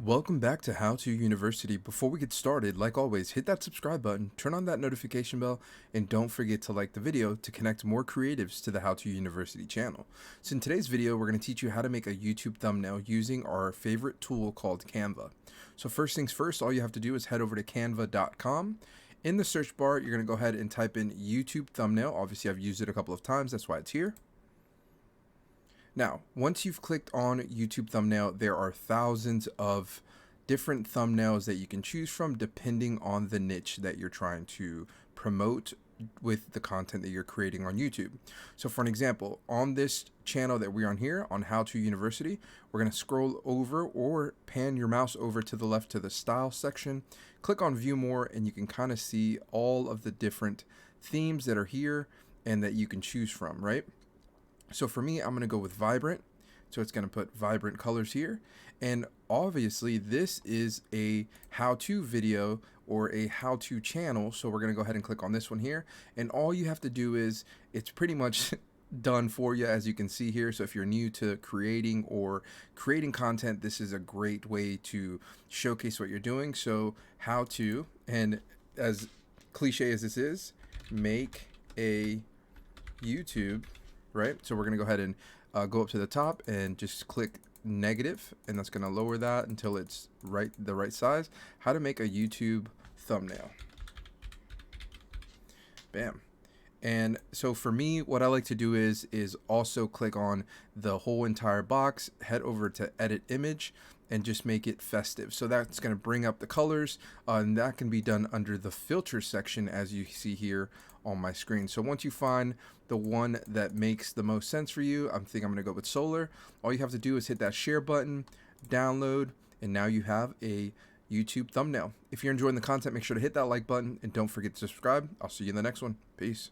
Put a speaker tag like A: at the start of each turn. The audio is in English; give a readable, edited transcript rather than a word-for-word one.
A: Welcome back to How To University. Before we get started, like always, hit that subscribe button, turn on that notification bell, and don't forget to like the video to connect more creatives to the How To University channel. So in today's video, we're going to teach you how to make a YouTube thumbnail using our favorite tool called Canva. So first things first, all you have to do is head over to canva.com. In the search bar, you're going to go ahead and type in YouTube thumbnail. Obviously, I've used it a couple of times, that's why it's here. Now, once you've clicked on YouTube thumbnail, there are thousands of different thumbnails that you can choose from depending on the niche that you're trying to promote with the content that you're creating on YouTube. So for an example, on this channel that we're on here, on How To University, we're going to scroll over or pan your mouse over to the left to the style section, click on view more, and you can kind of see all of the different themes that are here and that you can choose from, right? So for me, I'm going to go with vibrant. So it's going to put vibrant colors here. And obviously this is a how-to video or a how-to channel. So we're going to go ahead and click on this one here. And all you have to do is, it's pretty much done for you, as you can see here. So if you're new to creating content, this is a great way to showcase what you're doing. So how to, and as cliche as this is, make a YouTube, right? So we're going to go ahead and go up to the top and just click negative, and that's going to lower that until it's the right size. How to make a YouTube thumbnail. Bam. And so for me, what I like to do is also click on the whole entire box, head over to edit image, and just make it festive. So that's going to bring up the colors, and that can be done under the filter section, as you see here on my screen. So once you find the one that makes the most sense for you, I'm going to go with solar. All you have to do is hit that share button, download, and now you have a YouTube thumbnail. If you're enjoying the content, make sure to hit that like button and don't forget to subscribe. I'll see you in the next one. Peace.